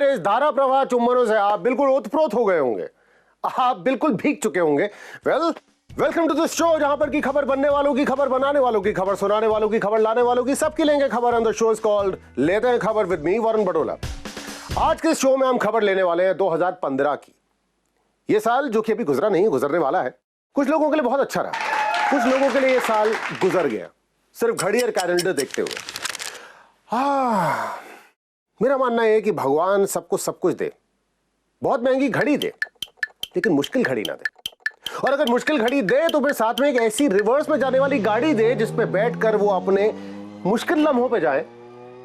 इस धारा प्रवाह चुम्बनों से आप बिल्कुल ओतप्रोत हो गए होंगे, आप बिल्कुल भीग चुके होंगे। वेलकम टू द शो, जहां पर की खबर बनने वालों की, खबर बनाने वालों की, खबर सुनाने वालों की, खबर लाने वालों की, सबकी लेंगे खबर। On the show is called लेते हैं खबर विद मी वरुण बटोला। आज के शो में हम खबर लेने वाले हैं 2015 की। ये साल जो कि अभी गुजरा नहीं, गुजरने वाला है। कुछ लोगों के लिए बहुत अच्छा रहा, कुछ लोगों के लिए ये साल गुजर गया सिर्फ घड़ी और कैलेंडर देखते हुए। मेरा मानना है कि भगवान सबको सब कुछ दे, बहुत महंगी घड़ी दे, लेकिन मुश्किल घड़ी ना दे। और अगर मुश्किल घड़ी दे तो फिर साथ में एक ऐसी रिवर्स में जाने वाली गाड़ी दे जिसपे बैठकर वो अपने मुश्किल लम्हों पे जाए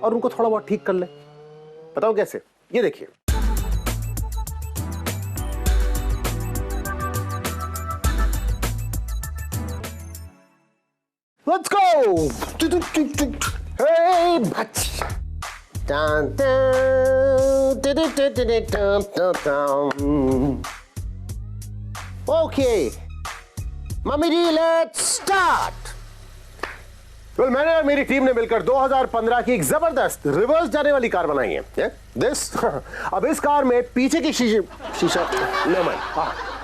और उनको थोड़ा बहुत ठीक कर ले। बताओ कैसे? ये देखिए, लेट्स गो। हे बच्चा, okay mummy ji, let's start. मैंने और मेरी टीम ने मिलकर 2015 की एक जबरदस्त रिवर्स जाने वाली कार बनाई है। दिस अब इस कार में पीछे की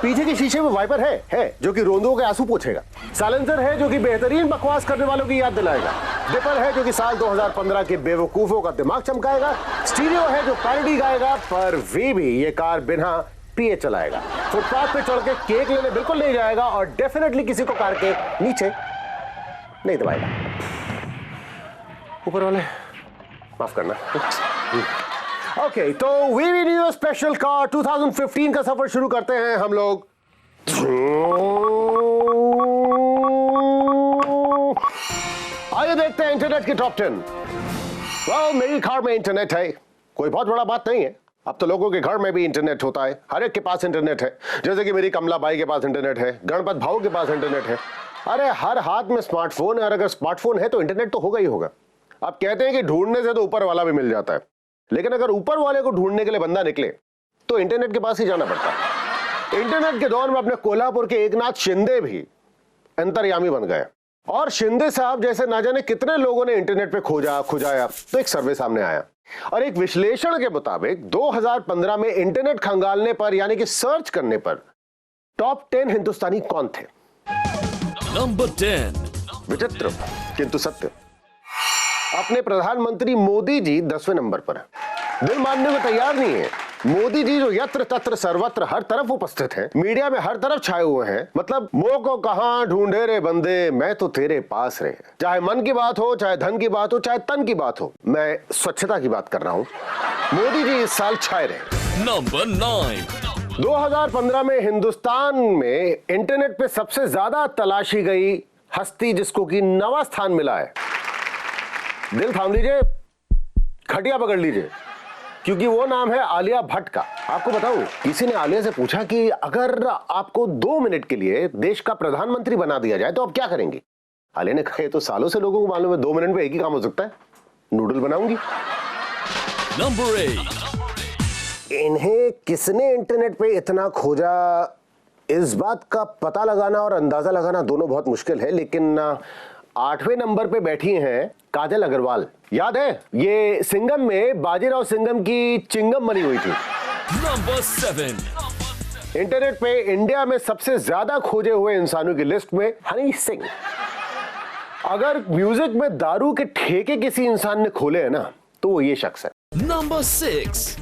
पीछे के शीशे में वाइपर है जो कि रोंदों के आंसू पोंछेगा। साइलेंसर है जो कि बेहतरीन बकवास करने वालों की याद दिलाएगा। डिपर है जो कि साल 2015 के बेवकूफों का दिमाग चमकाएगा। स्टीरियो है जो पैरोडी गाएगा। पर वे भी ये कार बिना पिए चलाएगा। फुटपाथ पे चढ़ के केक लेने बिल्कुल नहीं जाएगा और डेफिनेटली किसी को कार के नीचे नहीं दबाएगा। ऊपर वाले माफ करना। ओके, तो वीवी न्यू स्पेशल कार 2015 का सफर शुरू करते हैं हम लोग। आइए देखते हैं इंटरनेट की टॉप 10। मेरी कार में इंटरनेट है, कोई बहुत बड़ा बात नहीं है। अब तो लोगों के घर में भी इंटरनेट होता है, हर एक के पास इंटरनेट है। जैसे कि मेरी कमला बाई के पास इंटरनेट है, गणपत भाऊ के पास इंटरनेट है। अरे हर हाथ में स्मार्टफोन है, और अगर स्मार्टफोन है तो इंटरनेट तो होगा ही होगा। आप कहते हैं कि ढूंढने से तो ऊपर वाला भी मिल जाता है, लेकिन अगर ऊपर वाले को ढूंढने के लिए बंदा निकले तो इंटरनेट के पास ही जाना पड़ता है। इंटरनेट के दौर में अपने कोल्हापुर के एकनाथ शिंदे भी अंतर्यामी बन गए, और शिंदे साहब जैसे ना जाने कितने लोगों ने इंटरनेट पे खोजा खुजाया। तो एक सर्वे सामने आया, और एक विश्लेषण के मुताबिक 2015 में इंटरनेट खंगालने पर यानी कि सर्च करने पर टॉप 10 हिंदुस्तानी कौन थे? नंबर 10। विचित्र किंतु सत्य, अपने प्रधानमंत्री मोदी जी 10वें नंबर पर है। दिल मानने को तैयार नहीं है। मोदी जी जो यत्र तत्र सर्वत्र हर तरफ उपस्थित हैं, मीडिया में हर तरफ छाए हुए हैं। मतलब मोह को कहां ढूंढे रे बंदे, मैं तो तेरे पास रे। चाहे मन की बात हो, चाहे धन की बात हो, चाहे तन की बात हो, मैं स्वच्छता की बात कर रहा हूं। मोदी जी इस साल छाए रहे। नंबर 9। 2015 में हिंदुस्तान में इंटरनेट पे सबसे ज्यादा तलाशी गई हस्ती जिसको कि 9वां स्थान मिला है। दिल थाम लीजिए, खटिया पकड़ लीजिए, क्योंकि वो नाम है आलिया भट्ट का। आपको बताऊं, किसी ने आलिया से पूछा कि अगर आपको 2 मिनट के लिए देश का प्रधानमंत्री बना दिया जाए तो आप क्या करेंगे? आलिया ने कहा, तो सालों से लोगों को मालूम है 2 मिनट में एक ही काम हो सकता है, नूडल बनाऊंगी। नंबर 8। इन्हें किसने इंटरनेट पे इतना खोजा, इस बात का पता लगाना और अंदाजा लगाना दोनों बहुत मुश्किल है। लेकिन 8वें नंबर पे बैठी हैं काजल अग्रवाल। याद है, ये सिंघम में बाजीराव सिंघम की चिंगम बनी हुई थी। नंबर 7। इंटरनेट पे इंडिया में सबसे ज्यादा खोजे हुए इंसानों की लिस्ट में हनी सिंह। अगर म्यूजिक में दारू के ठेके किसी इंसान ने खोले हैं ना, तो वो ये शख्स है। नंबर 6।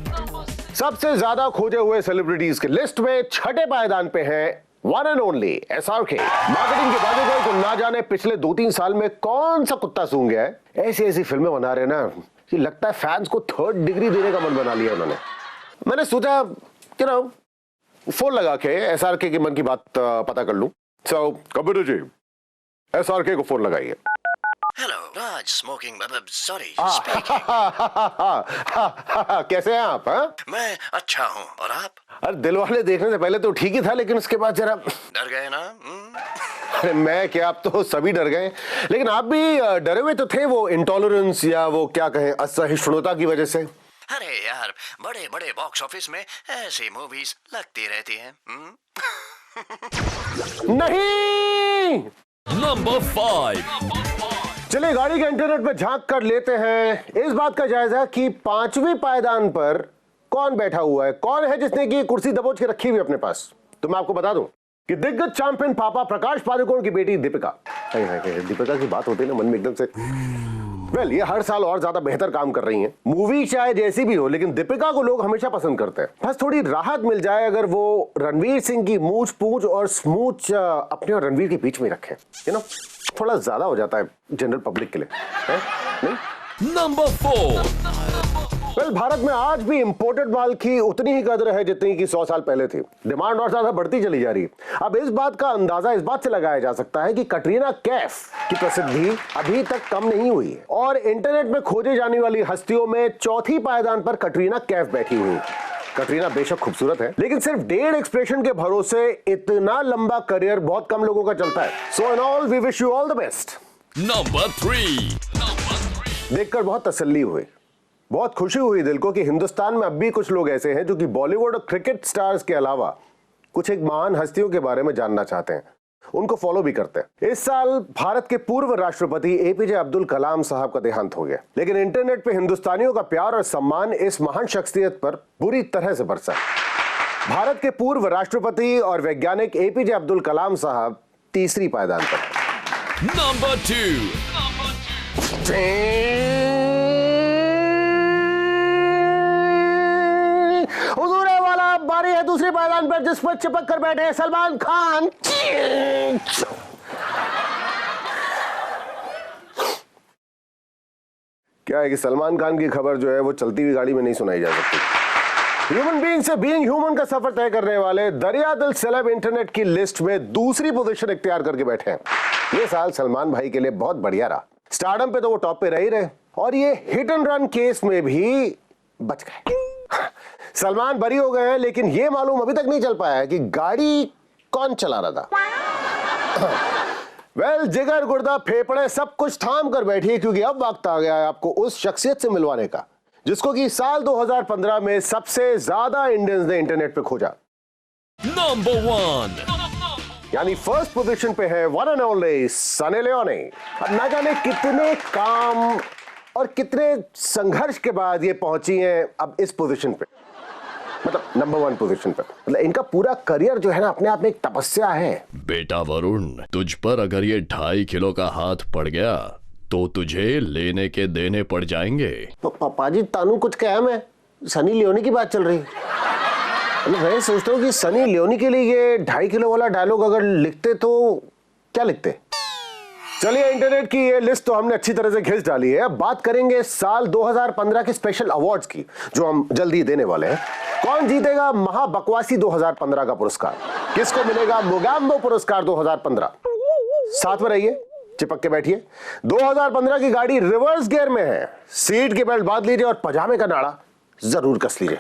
सबसे ज्यादा खोजे हुए सेलिब्रिटीज के लिस्ट में 6ठे पायदान पे है one and only SRK। Marketing के बादशाह को ना जाने पिछले 2-3 साल में कौन सा कुत्ता सूंघ गया है। ऐसी ऐसी फिल्में बना रहे ना कि लगता है फैंस को 3rd डिग्री देने का मन बना लिया उन्होंने। मैंने सोचा फोन लगा के SRK के मन की बात पता कर लूं। सो कबीर जी, SRK को फोन लगाइए। हेलो राज, स्मोकिंग सॉरी। कैसे हैं आप? मैं अच्छा हूँ, और आप? अरे दिल वाले देखने से पहले तो ठीक ही था, लेकिन उसके बाद जरा डर गए ना? अरे मैं क्या, आप तो सभी डर गए, लेकिन आप भी डरे हुए तो थे, वो इंटॉलरेंस या वो क्या कहें असहिष्णुता की वजह से। अरे यार, बड़े बड़े बॉक्स ऑफिस में ऐसी मूवीज लगती रहती हैं। नहीं। नंबर 5। चलिए गाड़ी के इंटरनेट पे झांक कर लेते हैं इस बात का जायजा कि 5वें पायदान पर कौन बैठा हुआ है, कौन है जिसने की कुर्सी दबोच के रखी हुई अपने पास? तो मैं आपको बता दूं कि दिग्गज चैंपियन पापा प्रकाश पादुकोण की बेटी दीपिका। दीपिका की बात होती है ना, मन में एकदम से ये हर साल और ज्यादा बेहतर काम कर रही हैं। मूवी चाहे जैसी भी हो, लेकिन दीपिका को लोग हमेशा पसंद करते हैं। बस थोड़ी राहत मिल जाए अगर वो रणवीर सिंह की मूछ पूछ और स्मूच अपने और रणवीर के बीच में रखें, थोड़ा ज्यादा हो जाता है जनरल पब्लिक के लिए, है? नहीं? Number 4. भारत में आज भी इंपोर्टेड माल की उतनी ही कदर है जितनी कि 100 साल पहले थी। डिमांड और ज्यादा बढ़ती चली जा रही है। अब इस बात का अंदाजा इस बात से लगाया जा सकता है कि कटरीना कैफ की प्रसिद्धि अभी तक कम नहीं हुई है और इंटरनेट में खोजे जाने वाली हस्तियों में चौथी पायदान पर कटरीना कैफ बैठी हुई है। कटरीना बेशक खूबसूरत है, लेकिन सिर्फ 1.5 एक्सप्रेशन के भरोसे इतना लंबा करियर बहुत कम लोगों का चलता है। So in all we wish you all the best. Number 3. देखकर बहुत तसल्ली हुई, बहुत खुशी हुई दिल को कि हिंदुस्तान में अब भी कुछ लोग ऐसे हैं जो कि बॉलीवुड और क्रिकेट स्टार्स के अलावा कुछ एक महान हस्तियों के बारे में जानना चाहते हैं, उनको फॉलो भी करते हैं। इस साल भारत के पूर्व राष्ट्रपति एपीजे अब्दुल कलाम साहब का देहांत हो गया, लेकिन इंटरनेट पे हिंदुस्तानियों का प्यार और सम्मान इस महान शख्सियत पर बुरी तरह से बरसा। भारत के पूर्व राष्ट्रपति और वैज्ञानिक एपीजे अब्दुल कलाम साहब तीसरी पायदान पर। Number 2. हुजूरे वाला बारी है दूसरी पायदान पर, जिस पर चिपक कर बैठे हैं सलमान खान। क्या है कि सलमान खान की खबर जो है वो चलती हुई गाड़ी में नहीं सुनाई जा सकती। ह्यूमन बीइंग से बीइंग ह्यूमन का सफर तय करने वाले दरिया दिल सेलेब इंटरनेट की लिस्ट में दूसरी पोजीशन इख्तियार करके बैठे हैं। ये साल सलमान भाई के लिए बहुत बढ़िया रहा। स्टारडम पे तो वो टॉप पे रह ही रहे और ये हिट एंड रन केस में भी बच गए। सलमान बरी हो गए हैं, लेकिन ये मालूम अभी तक नहीं चल पाया है कि गाड़ी कौन चला रहा था। जिगर गुर्दा फेफड़े सब कुछ थाम कर बैठिए, क्योंकि अब वक्त आ गया है आपको उस शख्सियत से मिलवाने का जिसको कि साल 2015 में सबसे ज्यादा इंडियंस ने इंटरनेट पे खोजा। Number 1. यानी फर्स्ट पोजीशन पे है one and only Sunny Leone. अब ना जाने कितने काम और कितने संघर्ष के बाद ये पहुंची हैं अब इस पोजीशन पे, मतलब नंबर 1 पोजीशन पे। मतलब इनका पूरा करियर जो है ना अपने आप में एक तपस्या है। बेटा वरुण, तुझ पर अगर ये 2.5 किलो का हाथ पड़ गया तो तुझे लेने के देने पड़ जाएंगे। पापा जी तानू कुछ कहा, मैं सनी लियोनी की बात चल रही। मैं सोचता हूँ कि सनी लियोनी के लिए ये 2.5 किलो वाला डायलॉग अगर लिखते तो क्या लिखते। चलिए, इंटरनेट की ये लिस्ट तो हमने अच्छी तरह से खींच डाली है। अब बात करेंगे साल 2015 के स्पेशल अवार्ड्स की, जो हम जल्दी देने वाले हैं। कौन जीतेगा महाबकवासी 2015 का पुरस्कार, किसको मिलेगा मोगैम्बो पुरस्कार 2015? साथ में रहिए, चिपक के बैठिए। 2015 की गाड़ी रिवर्स गियर में है, सीट की बेल्ट बांध लीजिए और पजामे का नाड़ा जरूर कस लीजिए।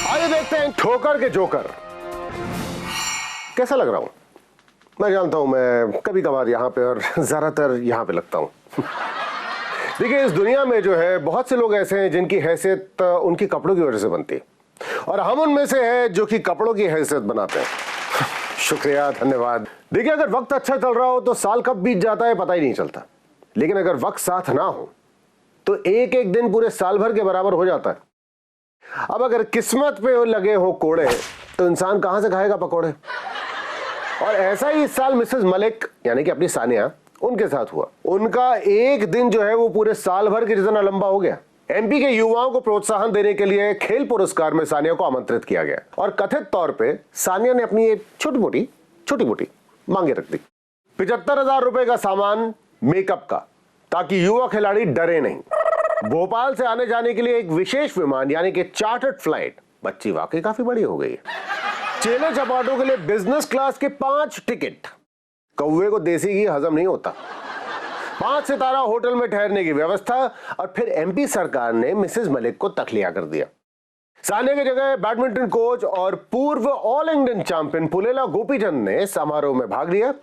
आइए देखते हैं ठोकर के जोकर। कैसा लग रहा हूं? मैं जानता हूं मैं कभी कभार यहां पे और ज्यादातर यहां पे लगता हूं। देखिए, इस दुनिया में जो है बहुत से लोग ऐसे हैं जिनकी हैसियत उनकी कपड़ों की वजह से बनती है, और हम उनमें से हैं जो कि कपड़ों की हैसियत बनाते हैं। शुक्रिया, धन्यवाद। देखिए, अगर वक्त अच्छा चल रहा हो तो साल कब बीत जाता है पता ही नहीं चलता, लेकिन अगर वक्त साथ ना हो तो एक एक दिन पूरे साल भर के बराबर हो जाता है। अब अगर किस्मत पे लगे हो कोड़े तो इंसान कहां से खाएगा पकोड़े। और ऐसा ही इस साल मिसेस मलिक यानी कि अपनी सानिया, उनके साथ हुआ। उनका एक दिन जो है वो पूरे साल भर के जितना लंबा हो गया। एमपी के युवाओं को प्रोत्साहन देने के लिए खेल पुरस्कार में सानिया को आमंत्रित किया गया और कथित तौर पे सानिया ने अपनी एक छोटी मोटी मांगे रख दी। 75,000 रुपए का सामान मेकअप का, ताकि युवा खिलाड़ी डरे नहीं। भोपाल से आने जाने के लिए एक विशेष विमान यानी कि चार्टर्ड फ्लाइट। बच्ची वाकई काफी बड़ी हो गई है। चेले चपाटों के लिए बिजनेस क्लास के 5 टिकट। कौवे को देसी घी हजम नहीं होता। 5 सितारा होटल में ठहरने की व्यवस्था, और फिर एमपी सरकार ने मिसेस मलिक को तखलिया कर दिया। सानिया की जगह बैडमिंटन कोच और पूर्व all Indian champion Pullela Gopichand ने समारोह में भाग लिया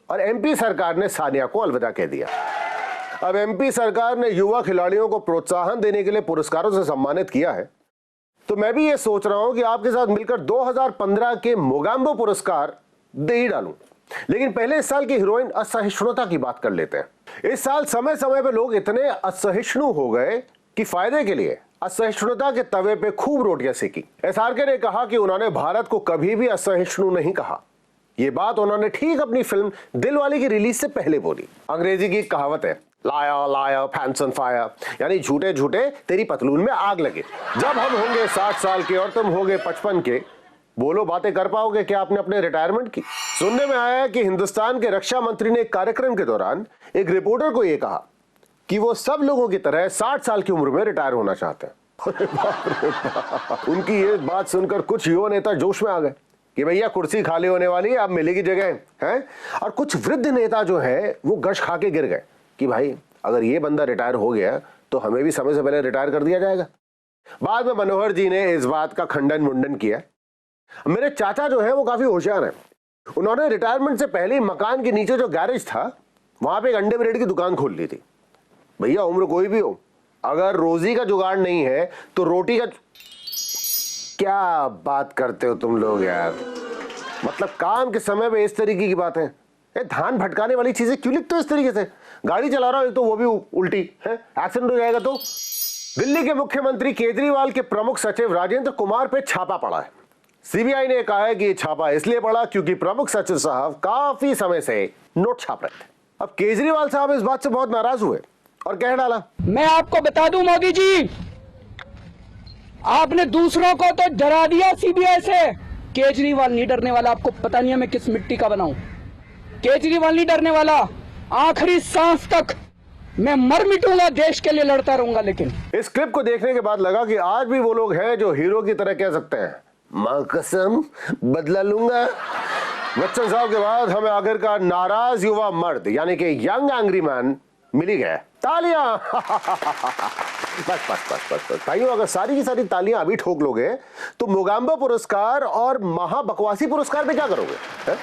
और एमपी सरकार ने सानिया को अलविदा कह दिया। अब एमपी सरकार ने युवा खिलाड़ियों को प्रोत्साहन देने के लिए पुरस्कारों से सम्मानित किया है, तो मैं भी ये सोच रहा हूं कि आपके साथ मिलकर 2015 के मोगैम्बो पुरस्कार दे ही डालूं। लेकिन पहले इस साल की हीरोइन असहिष्णुता की बात कर लेते हैं। इस साल समय समय पे लोग इतने असहिष्णु हो गए कि फायदे के लिए असहिष्णुता के तवे पे खूब रोटियां सेकी। एसआरके ने कहा कि उन्होंने भारत को कभी भी असहिष्णु नहीं कहा। ये बात उन्होंने ठीक अपनी फिल्म दिलवाले की रिलीज से पहले बोली। अंग्रेजी की कहावत है, लाया लाया फैंस ऑन फायर, यानी झूठे झूठे तेरी पतलून में आग लगे। जब हम होंगे 60 साल के और तुम होगे 55 के, बोलो बातें कर पाओगे क्या आपने अपने रिटायरमेंट की? सुनने में आया कि हिंदुस्तान के रक्षा मंत्री ने एक कार्यक्रम के दौरान एक रिपोर्टर को यह कहा कि वो सब लोगों की तरह 60 साल की उम्र में रिटायर होना चाहते हैं। उनकी ये बात सुनकर कुछ युवा नेता जोश में आ गए कि भैया कुर्सी खाली होने वाली है, अब मिलेगी जगह है। और कुछ वृद्ध नेता जो है वो गश खा के गिर गए कि भाई अगर ये बंदा रिटायर हो गया तो हमें भी समय से पहले रिटायर कर दिया जाएगा। बाद में मनोहर जी ने इस बात का खंडन मुंडन किया। मेरे चाचा जो है वो काफी होशियार है। उन्होंने रिटायरमेंट से पहले मकान के नीचे जो गैरेज था वहां पे एक अंडे ब्रेड की दुकान खोल ली थी। भैया उम्र कोई भी हो, अगर रोजी का जुगाड़ नहीं है तो रोटी का। क्या बात करते हो तुम लोग यार, मतलब काम के समय पे इस तरीके की बातें। धान भटकाने वाली चीजें क्यों लिखते हो इस तरीके से? गाड़ी चला रहा हूं तो वो भी उल्टी है, एक्सीडेंट हो जाएगा तो। दिल्ली के मुख्यमंत्री केजरीवाल के प्रमुख सचिव राजेंद्र कुमार पे छापा पड़ा है। सीबीआई ने कहा है कि ये छापा इसलिए पड़ा क्योंकि प्रमुख सचिव साहब काफी समय से नोट छाप रहे थे। अब केजरीवाल साहब इस बात से बहुत नाराज हुए और कह डाला, मैं आपको बता दूं मोदी जी, आपने दूसरों को तो डरा दिया सीबीआई से। केजरीवाल नहीं डरने वाला, आपको पता नहीं है मैं किस मिट्टी का बनाऊं। केजरीवाल नहीं डरने वाला, आखिरी सांस तक मैं मर मिटूंगा, देश के लिए लड़ता रहूंगा। लेकिन इस क्लिप को देखने के बाद लगा कि आज भी वो लोग हैं जो हीरो की तरह कह सकते हैं, मां कसम बदला लूंगा। बच्चन साहब के बाद हमें आखिरकार नाराज युवा मर्द यानी कि यंग एंग्री मैन मिल ही गया। तालियां। बस बस बस बस बस भाइयों, अगर सारी की सारी तालियां अभी ठोक लोगे तो मोगाम्बो पुरस्कार और महाबकवासी पुरस्कार में क्या करोगे है?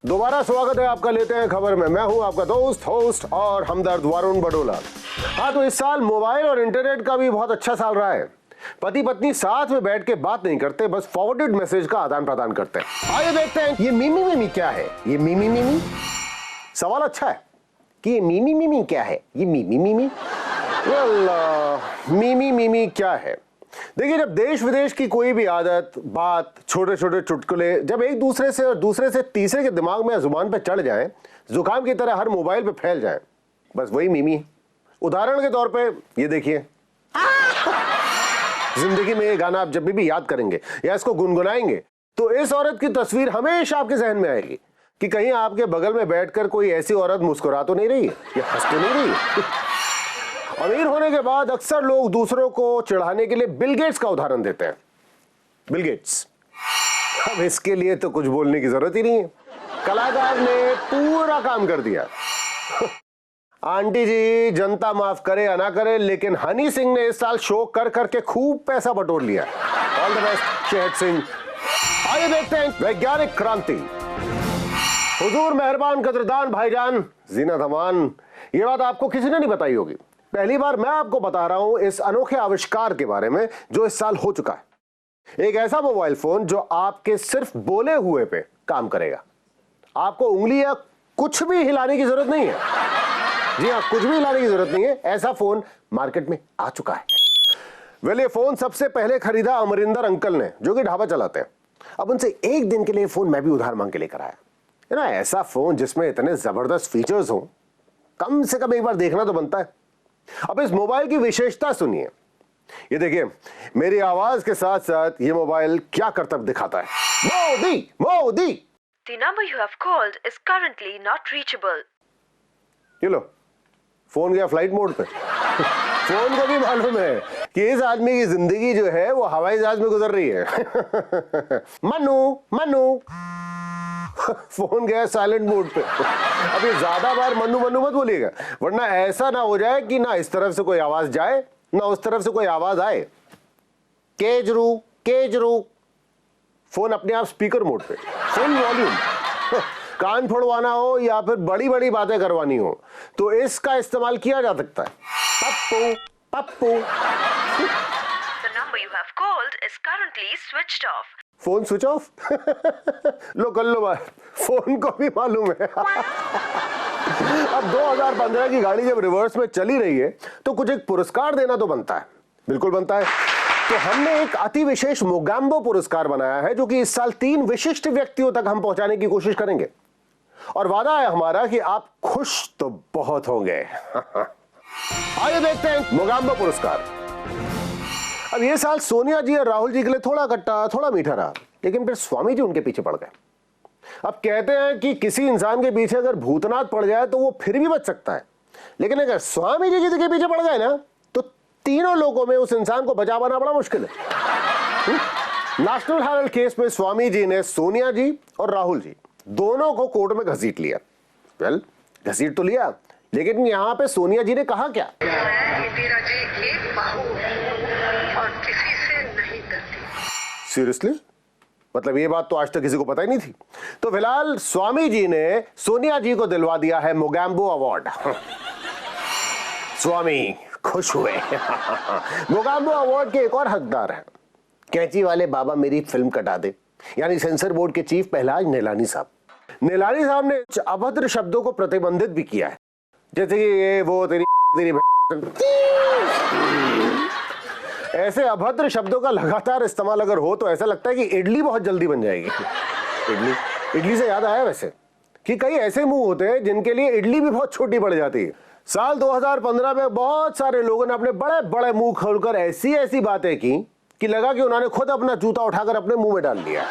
दोबारा स्वागत है आपका लेते हैं खबर में। मैं हूं आपका दोस्त होस्ट और हमदर्द वरुण बडोला। हाँ, तो इस साल मोबाइल और इंटरनेट का भी बहुत अच्छा साल रहा है। पति पत्नी साथ में बैठ के बात नहीं करते, बस फॉरवर्डेड मैसेज का आदान प्रदान करते हैं। आइए देखते हैं ये मीमी मीमी क्या है। ये मीमी मीमी सवाल अच्छा है कि ये मीमी मीमी क्या है। ये मीमी मीमी मीमी मीमी क्या है? देखिए, जब देश विदेश की कोई भी आदत, बात, छोटे छोटे चुटकुले जब एक दूसरे से और दूसरे से तीसरे के दिमाग में, जुबान पे चढ़ जाए, जुकाम की तरह हर मोबाइल पे फैल जाए, बस वही मीमी है। उदाहरण के तौर पे ये देखिए, जिंदगी में ये गाना आप जब भी याद करेंगे या इसको गुनगुनाएंगे तो इस औरत की तस्वीर हमेशा आपके जहन में आएगी कि कहीं आपके बगल में बैठकर कोई ऐसी औरत मुस्कुरा तो नहीं रही है या हंस तो नहीं रही है। अमीर होने के बाद अक्सर लोग दूसरों को चिढ़ाने के लिए बिल गेट्स का उदाहरण देते हैं। बिल गेट्स, अब इसके लिए तो कुछ बोलने की जरूरत ही नहीं है, कलाकार ने पूरा काम कर दिया। आंटी जी, जनता माफ करे या ना करे, लेकिन हनी सिंह ने इस साल शो कर करके खूब पैसा बटोर लिया। ऑल द बेस्ट शहद सिंह। आइए देखते हैं वैज्ञानिक क्रांति। हुजूर मेहरबान कदरदान भाईजान जीनत अमान, ये बात आपको किसी ने नहीं बताई होगी। पहली बार मैं आपको बता रहा हूं इस अनोखे आविष्कार के बारे में जो इस साल हो चुका है। एक ऐसा मोबाइल फोन जो आपके सिर्फ बोले हुए पे काम करेगा। आपको उंगली या कुछ भी हिलाने की जरूरत नहीं है। जी हाँ, कुछ भी हिलाने की जरूरत नहीं है। ऐसा फोन मार्केट में आ चुका है। वेल, ये फोन सबसे पहले खरीदा अमरिंदर अंकल ने, जो कि ढाबा चलाते हैं। अब उनसे एक दिन के लिए फोन मैं भी उधार मांग के लेकर आया। है ना, ऐसा फोन जिसमें इतने जबरदस्त फीचर्स हो, कम से कम एक बार देखना तो बनता है। अब इस मोबाइल की विशेषता सुनिए। ये देखिए, मेरी आवाज के साथ साथ ये मोबाइल क्या करतब दिखाता है। Modi Modi, The number you have called is currently not reachable. ये लो, फोन गया फ्लाइट मोड पे। फोन को भी मालूम है कि इस आदमी की जिंदगी जो है वो हवाई जहाज में गुजर रही है। मनु मनु, फोन गया साइलेंट मोड पे। अब ये ज्यादा बार मनु मनु मत बोलिएगा, वरना ऐसा ना हो जाए कि ना इस तरफ से कोई आवाज जाए ना उस तरफ से कोई आवाज आए। केजरू केजरू, फोन अपने आप स्पीकर मोड पे, फुल वॉल्यूम। कान फोड़वाना हो या फिर बड़ी बड़ी बातें करवानी हो तो इसका इस्तेमाल किया जा सकता है। Pappu Pappu. The number you have have called is currently switched off. Phone switch off? लो कर लो बात, फोन को भी मालूम है। अब 2015 की गाड़ी जब रिवर्स में चली रही है तो कुछ एक पुरस्कार देना तो बनता है, बिल्कुल बनता है। तो हमने एक अति विशेष मोगैम्बो पुरस्कार बनाया है जो कि इस साल 3 विशिष्ट व्यक्तियों तक हम पहुंचाने की कोशिश करेंगे, और वादा है हमारा कि आप खुश तो बहुत होंगे। आइए देखते हैं मोगैम्बो पुरस्कार। अब ये साल सोनिया जी और राहुल जी के लिए थोड़ा खट्टा थोड़ा मीठा रहा, लेकिन फिर स्वामी जी उनके पीछे पड़ गए। अब कहते हैं कि किसी इंसान के पीछे अगर भूतनाथ पड़ जाए तो वो फिर भी बच सकता है, लेकिन अगर स्वामी जी किसी के पीछे पड़ गए ना तो तीनों लोगों में उस इंसान को बचा पाना बड़ा मुश्किल है। नेशनल हेराल्ड केस में स्वामी जी ने सोनिया जी और राहुल जी दोनों को कोर्ट में घसीट लिया। वेल, घसीट तो लिया, लेकिन यहां पे सोनिया जी ने कहा क्या? इंदिरा जी एक बाहु और किसी से नहीं डरती। सीरियसली? मतलब ये बात तो आज तक किसी को पता ही नहीं थी। तो फिलहाल स्वामी जी ने सोनिया जी को दिलवा दिया है मोगैम्बो अवार्ड। स्वामी खुश हुए। मोगैम्बो अवार्ड के एक और हकदार हैं कैंची वाले बाबा मेरी फिल्म कटा दे, यानी सेंसर बोर्ड के चीफ पहलाज नीलानी साहब। नीलानी साहब ने अभद्र शब्दों को प्रतिबंधित भी किया है, जैसे कि ये वो तेरी ऐसे अभद्र शब्दों का लगातार इस्तेमाल अगर हो तो ऐसा लगता है कि इडली बहुत जल्दी बन जाएगी। इडली से याद आया वैसे कि कई ऐसे मुंह होते हैं जिनके लिए इडली भी बहुत छोटी पड़ जाती है। साल 2015 में बहुत सारे लोगों ने अपने बड़े बड़े मुंह खोलकर ऐसी ऐसी बातें की कि लगा कि उन्होंने खुद अपना जूता उठाकर अपने मुंह में डाल लिया।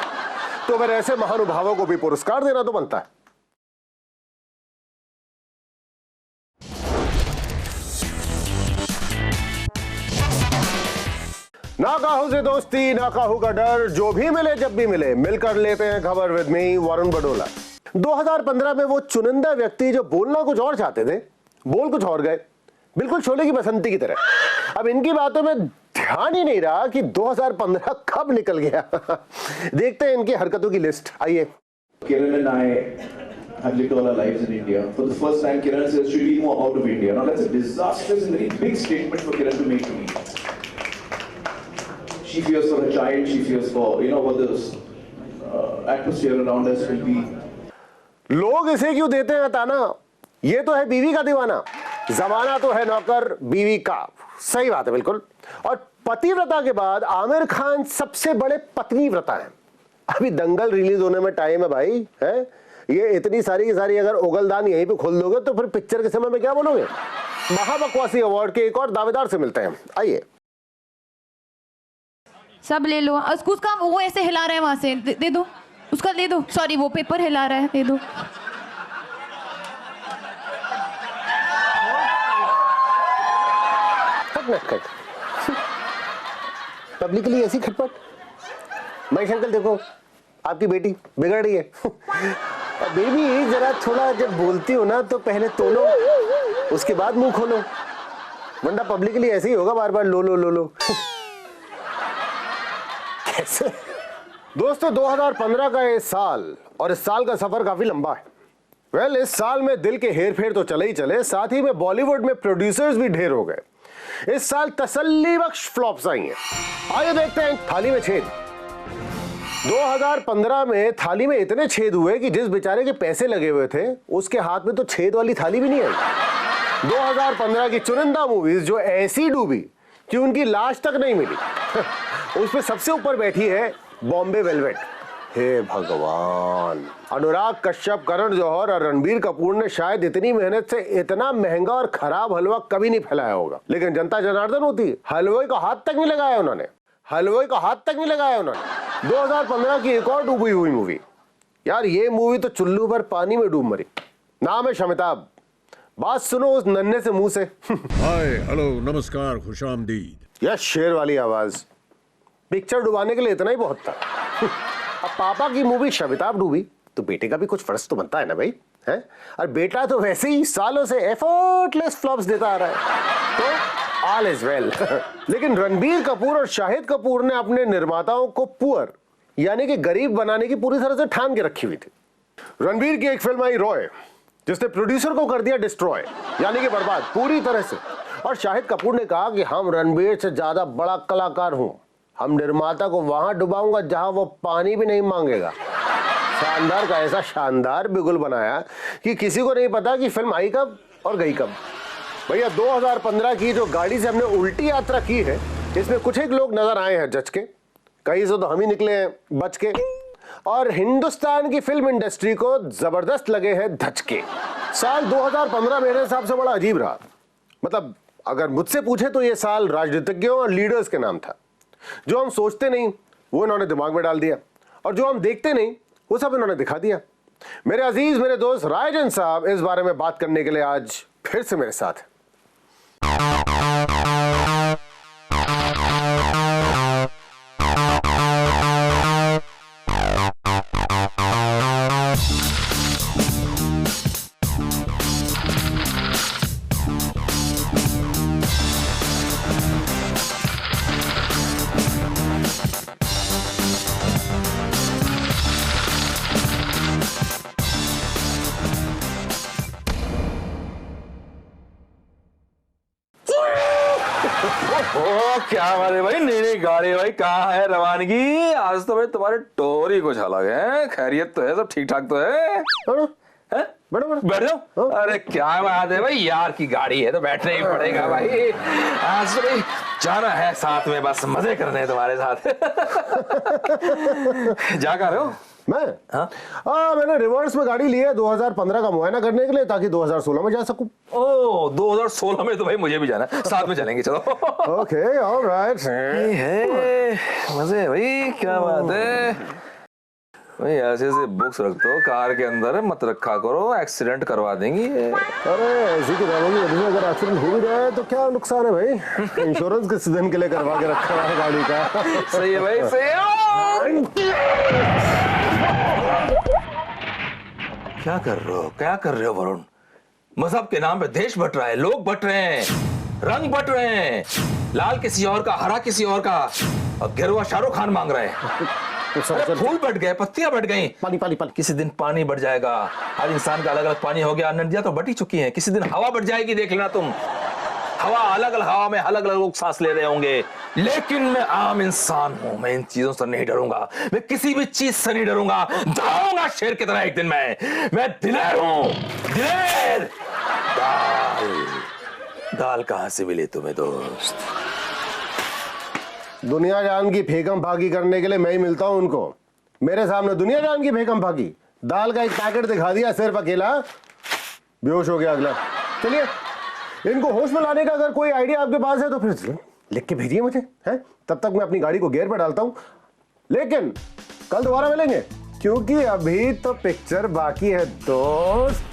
तो फिर ऐसे महानुभावों को भी पुरस्कार देना तो बनता है। ना काहू से दोस्ती ना काहू का डर, जो भी मिले जब भी मिले मिलकर लेते हैं खबर विद मी वरुण बडोला। 2015 में वो चुनिंदा व्यक्ति जो बोलना कुछ और चाहते थे बोल कुछ और गए, बिल्कुल शोले की बसंती की तरह। अब इनकी बातों में ध्यान ही नहीं रहा कि 2015 कब निकल गया। देखते हैं इनकी हरकतों की लिस्ट, आइए। Kiran and I have lived all our lives in India. For the first time, Kiran says, should we move out of India? Now that's a disastrous and very big statement for Kiran to make to me. She fears for her child, she fears for, what the atmosphere around us will be. लोग इसे क्यों देते हैं ताना? ये तो है बीवी का दीवाना। जमाना तो है नौकर बीवी का। सही बात है बिल्कुल। और पतिव्रता के बाद आमिर खान सबसे बड़े पत्नीव्रता हैं। अभी दंगल रिलीज होने में टाइम है भाई, है? ये इतनी सारी की सारी अगर ओगलदान यहीं पे खोल दोगे तो फिर पिक्चर के समय में क्या बोलोगे? महाबकवासी अवार्ड के एक और दावेदार से मिलते हैं, आइए। सब ले लो। उसका वो ऐसे हिला रहा है वहां से, दे दो उसका, दे दो। सॉरी, वो पेपर हिला रहा है, दे दो। पब्लिकली ऐसी खटपट। महेश अंकल देखो, आपकी बेटी बिगड़ रही है। बेबी जरा थोड़ा जब बोलती हो ना तो पहले तोलो, उसके बाद मुंह खोलो, वरना पब्लिकली ऐसे ही होगा, बार बार लो लो लो लो। कैसे? दोस्तों 2015 का ये साल, और इस साल का सफर काफी लंबा है। वेल, इस साल में दिल के हेर फेर तो चले ही चले, साथ ही में बॉलीवुड में प्रोड्यूसर्स भी ढेर हो गए। इस साल तसल्ली बख्श फ्लॉप्स आई हैं। आइए देखते हैं थाली में छेद। 2015 में थाली में इतने छेद हुए कि जिस बेचारे के पैसे लगे हुए थे उसके हाथ में तो छेद वाली थाली भी नहीं आई। 2015 की चुनिंदा मूवीज जो ऐसी डूबी कि उनकी लाश तक नहीं मिली, उसमें सबसे ऊपर बैठी है बॉम्बे वेलवेट। हे भगवान, अनुराग कश्यप, करण जौहर और रणबीर कपूर ने शायद इतनी मेहनत से इतना महंगा और खराब हलवा कभी नहीं फैलाया होगा, लेकिन जनता जनार्दन होती है, हलवे को हाथ तक नहीं लगाया उन्होंने, हलवे को हाथ तक नहीं लगाया उन्होंने। 2015 की एक और डूबी हुई मूवी, यार ये मूवी तो चुल्लू भर पानी में डूब मरी। नाम है शमिताब। बात सुनो उस नन्हे से मुंह से। हाय, हेलो, नमस्कार, खुशामदीद। यह शेर वाली आवाज पिक्चर डुबाने के लिए इतना ही बहुत था। अब पापा की मूवी शमिताब डूबी तो बेटे का भी कुछ फर्ज तो बनता है ना भाई, है? और बेटा तो वैसे ही सालों से एफर्टलेस फ्लॉप्स देता आ रहा है, तो ऑल इज वेल। लेकिन रणबीर कपूर और शाहिद कपूर ने अपने निर्माताओं को पुअर यानी कि गरीब बनाने की पूरी तरह से ठान के रखी हुई थी। रणबीर की एक फिल्म आई रॉय, जिसने प्रोड्यूसर को कर दिया डिस्ट्रॉय यानी कि बर्बाद पूरी तरह से। और शाहिद कपूर ने कहा कि हम रणबीर से ज्यादा बड़ा कलाकार हूं, हम निर्माता को वहां डुबाऊंगा जहां वो पानी भी नहीं मांगेगा। शानदार का ऐसा शानदार बिगुल बनाया कि किसी को नहीं पता कि फिल्म आई कब और गई कब। भैया 2015 की जो गाड़ी से हमने उल्टी यात्रा की है, इसमें कुछ एक लोग नजर आए हैं जच के, कहीं से तो हम ही निकले हैं बच के, और हिंदुस्तान की फिल्म इंडस्ट्री को जबरदस्त लगे हैं धचके। साल 2015 मेरे हिसाब से बड़ा अजीब रहा। मतलब अगर मुझसे पूछे तो ये साल राजनीतिज्ञों और लीडर्स के नाम था। जो हम सोचते नहीं वो इन्होंने दिमाग में डाल दिया, और जो हम देखते नहीं वो सब इन्होंने दिखा दिया। मेरे अजीज, मेरे दोस्त रायजन साहब इस बारे में बात करने के लिए आज फिर से मेरे साथ हैं। ओ क्या बात है भाई, नई नई गाड़ी भाई, कहाँ है रवानगी? आज तो भाई तुम्हारे टोरी कुछ अलग है। खैरियत तो है, सब ठीक ठाक तो है? बैठ जाओ। अरे क्या बात है भाई, यार की गाड़ी है तो बैठना ही पड़ेगा भाई। आज तो भाई जाना है साथ में, बस मजे करने हैं तुम्हारे साथ। जा कर रहे हो? मैं मैंने रिवर्स में गाड़ी ली है 2015 का मुआयना करने के लिए, ताकि 2016 में जा सकूं। ओ 2016 में तो भाई मुझे भी जाना है, साथ में चलेंगे। चलो ओके ऑलराइट। मजे है भाई, क्या बात है भाई। ऐसे ऐसे बुक्स रख दो कार के अंदर, मत रखा करो, एक्सीडेंट करवा देंगी। अरे ऐसी किताबों की वजह से अगर एक्सीडेंट हो भी जाए तो क्या नुकसान है भाई? इंश्योरेंस किस दिन के लिए करवा के रखा है गाड़ी का। सही है भाई, सही है। क्या कर रहे हो वरुण? मजहब के नाम पे देश बट रहा है, लोग बट रहे हैं, रंग बट रहे हैं। लाल किसी और का, हरा किसी और का, और गिरवा शाहरुख खान मांग रहे हैं। फूल बट गए, पत्तियां बट गई, पानी। किसी दिन पानी बढ़ जाएगा। हर इंसान का अलग अलग पानी हो गया, नदियां तो बट ही चुकी हैं। किसी दिन हवा बढ़ जाएगी, देख लेना तुम। हवा अलग अलग, हवा में अलग अलग लोग सांस ले रहे होंगे, लेकिन मैं आम इंसान हूं। मैं इन चीजों से नहीं डरूंगा, मैं किसी भी चीज से नहीं डरूंगा। जाऊंगा शेर की तरह एक दिन। मैं दिलेर हूं, दिलेर। दाल कहां से मिली तुम्हें दोस्त? दुनिया जान की फेकम फाकी करने के लिए मैं ही मिलता हूं उनको। मेरे सामने दुनिया जान की फेकम फाकी, दाल का एक पैकेट दिखा दिया सिर्फ अकेला, बेहोश हो गया अगला। चलिए, इनको होश में लाने का अगर कोई आइडिया आपके पास है तो फिर लिख के भेजिए मुझे, हैं? तब तक मैं अपनी गाड़ी को गियर पर डालता हूं। लेकिन कल दोबारा मिलेंगे, क्योंकि अभी तो पिक्चर बाकी है दोस्त।